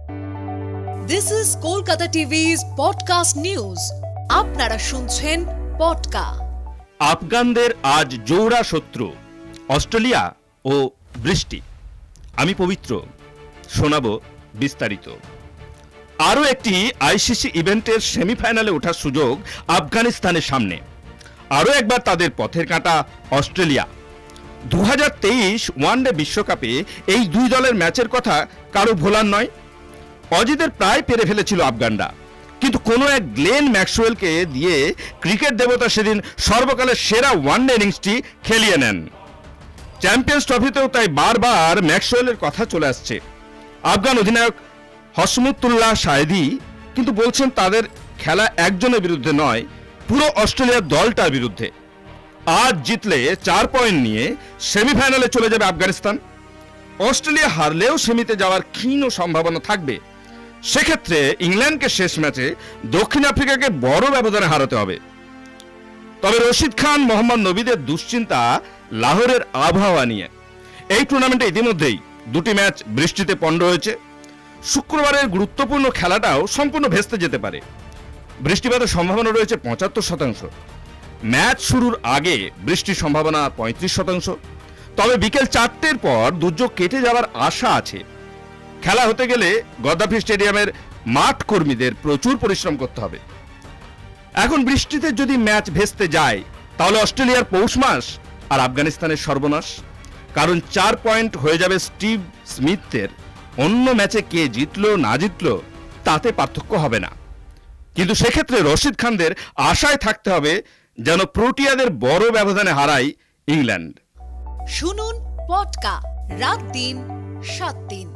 This is Kolkata TV's podcast news. আপনারা শুনছেন পডকা। আফগানদের আজ জোড়া শত্রু অস্ট্রেলিয়া ও বৃষ্টি। আমি পবিত্র, শোনাবো বিস্তারিত। আরও একটি আইসিসি ইভেন্টের সেমিফাইনালে ওঠার সুযোগ আফগানিস্তানের সামনে। আরও একবার তাদের পথের কাঁটা অস্ট্রেলিয়া। 2023 ওয়ানডে বিশ্বকাপে এই দুই দলের ম্যাচের কথা কারো ভোলার নয়। অজিদের প্রায় পেরে ফেলেছিল আফগানরা, কিন্তু কোনো এক গ্লেন ম্যাক্সওয়েলকে দিয়ে ক্রিকেট দেবতা সেদিন সর্বকালের সেরা ওয়ানডে ইনিংসটি খেলিয়ে নেন। চ্যাম্পিয়ন্স ট্রফিতেও তাই বারবার ম্যাক্সওয়েলের কথা চলে আসছে। আফগান অধিনায়ক হসমতুল্লাহ শাহেদি কিন্তু বলছেন তাদের খেলা একজনের বিরুদ্ধে নয়, পুরো অস্ট্রেলিয়ার দলটার বিরুদ্ধে। আজ জিতলে 4 পয়েন্ট নিয়ে সেমিফাইনালে চলে যাবে আফগানিস্তান। অস্ট্রেলিয়া হারলেও সেমিতে যাওয়ার ক্ষীণ সম্ভাবনা থাকবে। সেক্ষেত্রে ইংল্যান্ডকে শেষ ম্যাচে দক্ষিণ আফ্রিকাকে বড় ব্যবধানে হারাতে হবে। তবে রশিদ খান, মোহাম্মদ নবীদের দুশ্চিন্তা লাহোরের আবহাওয়া নিয়ে। এই টুর্নামেন্টে ইতিমধ্যেই 2টি ম্যাচ বৃষ্টিতে পণ্ড হয়েছে। শুক্রবারের গুরুত্বপূর্ণ খেলাটাও সম্পূর্ণ ভেস্তে যেতে পারে। বৃষ্টিপাতের সম্ভাবনা রয়েছে 75%। ম্যাচ শুরুর আগে বৃষ্টির সম্ভাবনা 35%। তবে বিকেল 4টের পর দুর্যোগ কেটে যাওয়ার আশা আছে। খেলা হতে গেলে গদ্দাফি স্টেডিয়ামের মাঠ কর্মীদের প্রচুর পরিশ্রম করতে হবে। এখন বৃষ্টিতে যদি ম্যাচ ভেস্তে যায় তাহলে অস্ট্রেলিয়ার পৌষ মাস আর আফগানিস্তানের সর্বনাশ। কারণ 4 পয়েন্ট হয়ে যাবে স্টিভ স্মিথের। অন্য ম্যাচে কে জিতলো না জিতলো তাতে পার্থক্য হবে না, কিন্তু সেক্ষেত্রে রশিদ খানদের আশায় থাকতে হবে যেন প্রোটিয়াদের বড় ব্যবধানে হারায় ইংল্যান্ড। শুনুন পডকা রাত দিন 7 দিন।